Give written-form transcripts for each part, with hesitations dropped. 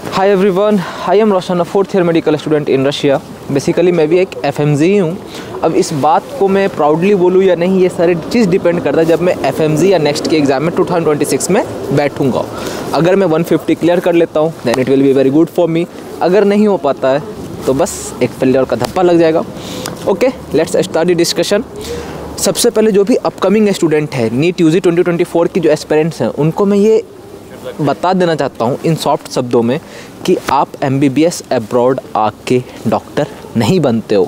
Hi everyone, I am Roshan, a fourth year medical student in Russia. Basically मैं भी एक FMG ही हूँ। अब इस बात को मैं प्राउडली बोलूँ या नहीं, ये सारी चीज़ डिपेंड करता है जब मैं FMG या नेक्स्ट के एग्ज़ाम में 2026 में बैठूँगा। अगर मैं 150 क्लियर कर लेता हूँ then it will be very good for me. अगर नहीं हो पाता है तो बस एक फेलियर का धप्पा लग जाएगा। Okay, let's start the discussion. सबसे पहले जो भी अपकमिंग स्टूडेंट है, नीट UG 2024 की जो एस्पिरेंट्स हैं, उनको मैं ये बता देना चाहता हूँ इन सॉफ्ट शब्दों में कि आप MBBS अब्रॉड आके डॉक्टर नहीं बनते हो।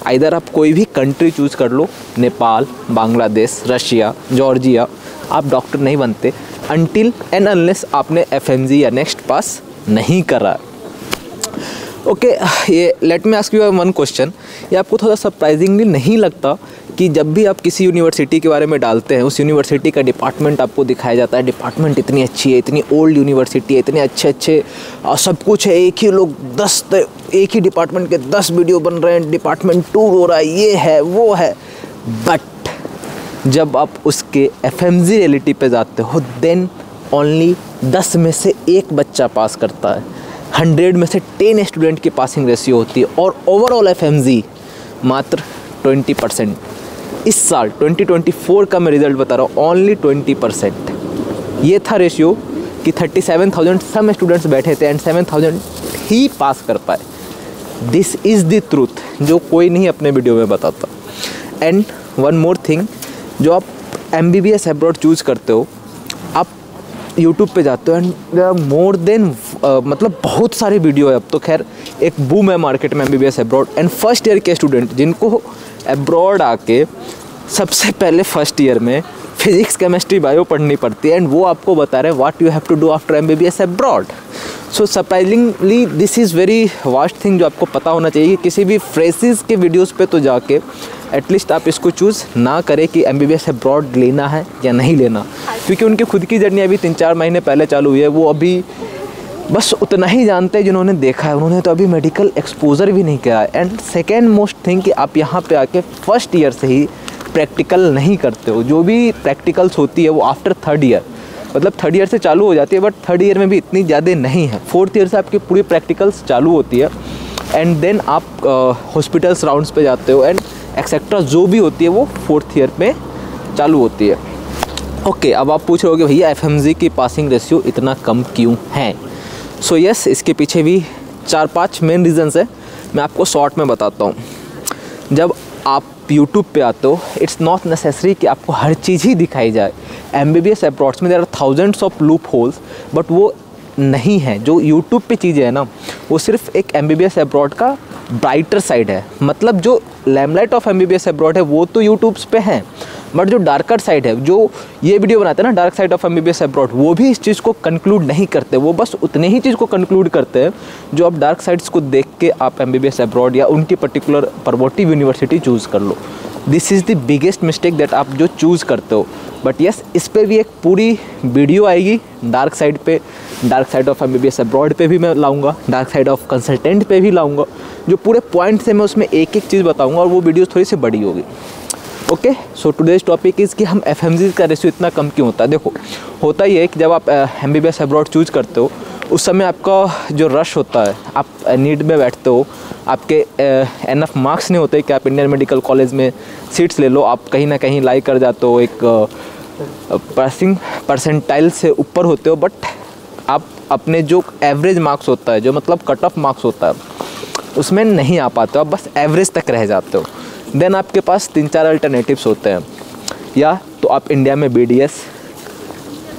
आइदर आप कोई भी कंट्री चूज़ कर लो, नेपाल, बांग्लादेश, रशिया, जॉर्जिया, आप डॉक्टर नहीं बनते अनटिल एंड अनलेस आपने FMG या नेक्स्ट पास नहीं करा। ओके, ये let me ask you one question. ये आपको थोड़ा सरप्राइजिंगली नहीं लगता कि जब भी आप किसी यूनिवर्सिटी के बारे में डालते हैं, उस यूनिवर्सिटी का डिपार्टमेंट आपको दिखाया जाता है, डिपार्टमेंट इतनी अच्छी है, इतनी ओल्ड यूनिवर्सिटी है, इतने अच्छे अच्छे सब कुछ है, एक ही लोग एक ही डिपार्टमेंट के 10 वीडियो बन रहे हैं, डिपार्टमेंट टूर हो रहा है, ये है वो है। बट जब आप उसके FMG रियलिटी पे जाते हो देन ओनली 10 में से 1 बच्चा पास करता है, 100 में से 10 स्टूडेंट की पासिंग रेशियो होती है और ओवरऑल FMG मात्र 20%। इस साल 2024 का मैं रिज़ल्ट बता रहा हूँ, ओनली 20%। ये था रेशियो कि 37,000 सम स्टूडेंट्स बैठे थे एंड 7,000 ही पास कर पाए। दिस इज़ द ट्रूथ, जो कोई नहीं अपने वीडियो में बताता। एंड वन मोर थिंग, जो आप MBBS अब्रॉड चूज़ करते हो, आप यूट्यूब पे जाते हो and there are more than मतलब बहुत सारे वीडियो है। अब तो खैर एक बूम है मार्केट में MBBS abroad. And first year के स्टूडेंट जिनको अब्रॉड आके सबसे पहले फर्स्ट ईयर में फिजिक्स, केमिस्ट्री, बायो पढ़नी पड़ती है एंड वो आपको बता रहे हैं what you have to do after MBBS abroad. So surprisingly this is very vast thing जो आपको पता होना चाहिए कि किसी भी फ्रेसेस के वीडियोस पे तो जाके एटलीस्ट आप इसको चूज़ ना करें कि MBBS अब्रॉड लेना है या नहीं लेना, क्योंकि उनकी खुद की जर्नी अभी 3-4 महीने पहले चालू हुई है। वो अभी बस उतना ही जानते हैं जिन्होंने देखा है, उन्होंने तो अभी मेडिकल एक्सपोजर भी नहीं किया है। एंड सेकेंड मोस्ट थिंग कि आप यहाँ पे आके फर्स्ट ईयर से ही प्रैक्टिकल नहीं करते हो। जो भी प्रैक्टिकल्स होती है वो आफ्टर थर्ड ईयर, मतलब थर्ड ईयर से चालू हो जाती है, बट थर्ड ईयर में भी इतनी ज़्यादा नहीं है। फोर्थ ईयर से आपकी पूरी प्रैक्टिकल्स चालू होती है एंड देन आप हॉस्पिटल्स राउंड्स पे जाते हो एंड एक्सेट्रा जो भी होती है वो फोर्थ ईयर में चालू होती है। ओके, अब आप पूछ रहे होगे भैया FMG की पासिंग रेशियो इतना कम क्यों है? सो यस, इसके पीछे भी 4-5 मेन रीजंस है। मैं आपको शॉर्ट में बताता हूँ। जब आप यूट्यूब पे आते हो, इट्स नॉट नेसेसरी कि आपको हर चीज़ ही दिखाई जाए। MBBS अब्रॉड्स में there are thousands of loopholes, but वो नहीं है। जो यूट्यूब पे चीज़ें हैं ना, वो सिर्फ एक MBBS अब्रॉड का ब्राइटर साइड है। मतलब जो लैमलाइट ऑफ MBBS अब्रॉड है वो तो यूट्यूब्स पे है, बट जो डार्कर साइड है, जो ये वीडियो बनाते हैं ना dark side of MBBS abroad, वो भी इस चीज़ को कंक्लूड नहीं करते। वो बस उतने ही चीज़ को कंक्लूड करते हैं जो आप डार्क साइड्स को देख के आप MBBS अब्रॉड या उनकी पर्टिकुलर परवोटिव यूनिवर्सिटी चूज़ कर लो। This is the biggest mistake that आप जो चूज़ करते हो। बट यस, इस पर भी एक पूरी वीडियो आएगी डार्क साइड पे, dark side of MBBS abroad पे भी मैं लाऊंगा, डार्क साइड ऑफ कंसल्टेंट पे भी लाऊंगा। जो पूरे पॉइंट्स हैं मैं उसमें एक एक चीज़ बताऊंगा और वो वीडियो थोड़ी सी बड़ी होगी। Okay, so today's topic is कि हम FMG का रेशियो इतना कम क्यों होता है। देखो, होता ही है कि जब आप MBBS अब्रॉड चूज़ करते हो, उस समय आपका जो रश होता है, आप नीट में बैठते हो, आपके एनफ मार्क्स नहीं होते कि आप इंडियन मेडिकल कॉलेज में सीट्स ले लो, आप कहीं ना कहीं लाई कर जाते हो, एक पासिंग परसेंटाइल से ऊपर होते हो, बट आप अपने जो एवरेज मार्क्स होता है, जो मतलब कट ऑफ मार्क्स होता है, उसमें नहीं आ पाते हो, आप बस एवरेज तक रह जाते हो। देन आपके पास 3-4 अल्टरनेटिव्स होते हैं। या तो आप इंडिया में BDS,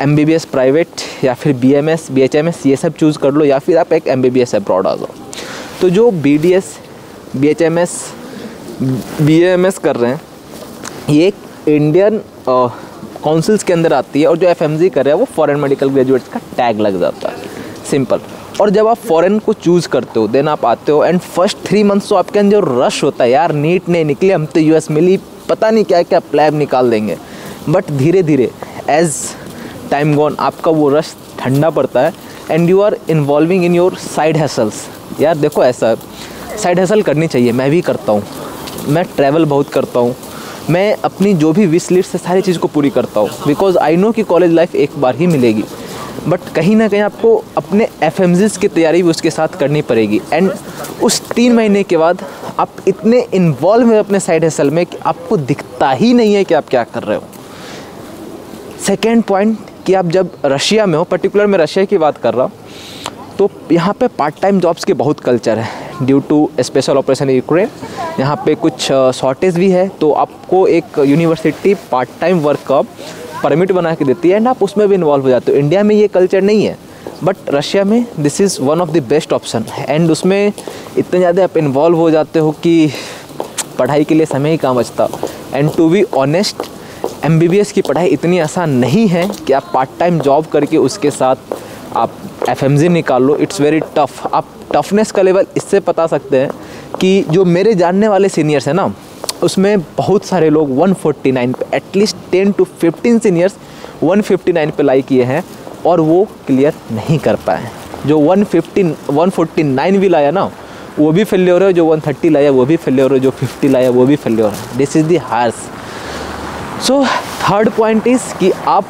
MBBS प्राइवेट या फिर BMS, BHMS ये सब चूज़ कर लो, या फिर आप एक MBBS अब्रॉड आ जाओ। तो जो BDS, BHMS, BAMS कर रहे हैं, ये एक इंडियन काउंसिल्स के अंदर आती है, और जो FMG कर रहे हैं वो फॉरेन मेडिकल ग्रेजुएट्स का टैग लग जाता है, सिंपल। और जब आप फॉरेन को चूज़ करते हो, देन आप आते हो एंड फर्स्ट 3 मंथ्स तो आपके अंदर जो रश होता है, यार नीट नहीं निकले, हम तो US मिली, पता नहीं क्या क्या प्लैब निकाल देंगे। बट धीरे धीरे एज टाइम गॉन आपका वो रश ठंडा पड़ता है and you are involving in your side hustles. यार देखो, ऐसा साइड हसल करनी चाहिए, मैं भी करता हूँ। मैं ट्रैवल बहुत करता हूँ, मैं अपनी जो भी विश लिस्ट से सारी चीज़ को पूरी करता हूँ, बिकॉज आई नो कि कॉलेज लाइफ एक बार ही मिलेगी। बट कहीं ना कहीं आपको अपने FMGs की तैयारी भी उसके साथ करनी पड़ेगी। एंड उस 3 महीने के बाद आप इतने इन्वॉल्व हैं अपने साइड हसल में कि आपको दिखता ही नहीं है कि आप क्या कर रहे हो। सेकेंड पॉइंट कि आप जब रशिया में हो, पर्टिकुलर मैं रशिया की बात कर रहा हूँ, तो यहाँ पे पार्ट टाइम जॉब्स के बहुत कल्चर है due to special operation Ukraine. यहाँ पे कुछ शॉर्टेज भी है, तो आपको एक यूनिवर्सिटी पार्ट टाइम वर्क का परमिट बना के देती है एंड आप उसमें भी इन्वॉल्व हो जाते हो। इंडिया में ये कल्चर नहीं है, बट रशिया में this is one of the best option. And उसमें इतने ज़्यादा आप इन्वॉल्व हो जाते हो कि पढ़ाई के लिए समय ही कहाँ बचता। And to be honest, MBBS की पढ़ाई इतनी आसान नहीं है कि आप पार्ट टाइम जॉब करके उसके साथ आप FMG निकाल लो। It's very tough. आप टफनेस का लेवल इससे बता सकते हैं कि जो मेरे जानने वाले सीनियर्स हैं ना, उसमें बहुत सारे लोग 149 पे, एटलीस्ट 10 to 15 सीनियर्स 159 पे लाई किए हैं और वो क्लियर नहीं कर पाए। जो 149 भी लाया ना, वो भी फेल्योर है, जो 130 लाया वो भी फेल्योर है, जो 50 लाया वो भी फेल्योर है। This is the harsh. So third point is कि आप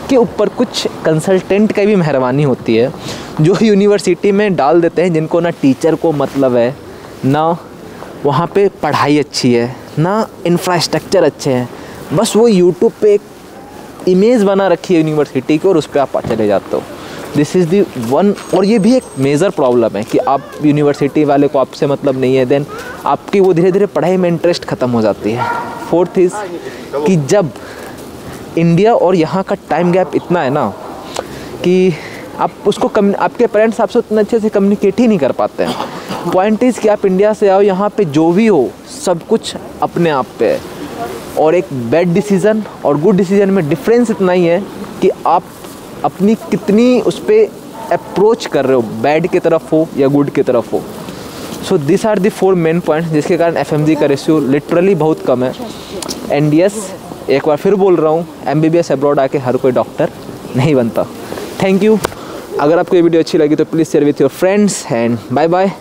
के ऊपर कुछ कंसल्टेंट का भी मेहरबानी होती है, जो यूनिवर्सिटी में डाल देते हैं, जिनको ना टीचर को मतलब है, ना वहाँ पे पढ़ाई अच्छी है, ना इंफ्रास्ट्रक्चर अच्छे हैं, बस वो यूट्यूब पे एक इमेज बना रखी है यूनिवर्सिटी की और उस पर आप चले जाते हो। This is the one. और ये भी एक मेजर प्रॉब्लम है कि आप यूनिवर्सिटी वाले को आपसे मतलब नहीं है, देन आपकी वो धीरे धीरे पढ़ाई में इंटरेस्ट ख़त्म हो जाती है। फोर्थ इज़ कि जब इंडिया और यहाँ का टाइम गैप इतना है ना कि आप उसको आपके पेरेंट्स आपसे उतना अच्छे से कम्युनिकेट ही नहीं कर पाते हैं। पॉइंट इज़ कि आप इंडिया से आओ, यहाँ पे जो भी हो सब कुछ अपने आप पे है, और एक बैड डिसीज़न और गुड डिसीज़न में डिफरेंस इतना ही है कि आप अपनी कितनी उस पर अप्रोच कर रहे हो, बैड की तरफ हो या गुड की तरफ हो। So this are the 4 main point जिसके कारण FMG का रेशियो लिटरली बहुत कम है। एंड यस, एक बार फिर बोल रहा हूँ, MBBS अब्रॉड आके हर कोई डॉक्टर नहीं बनता। Thank you. अगर आपको ये वीडियो अच्छी लगी तो please share with your friends and bye bye.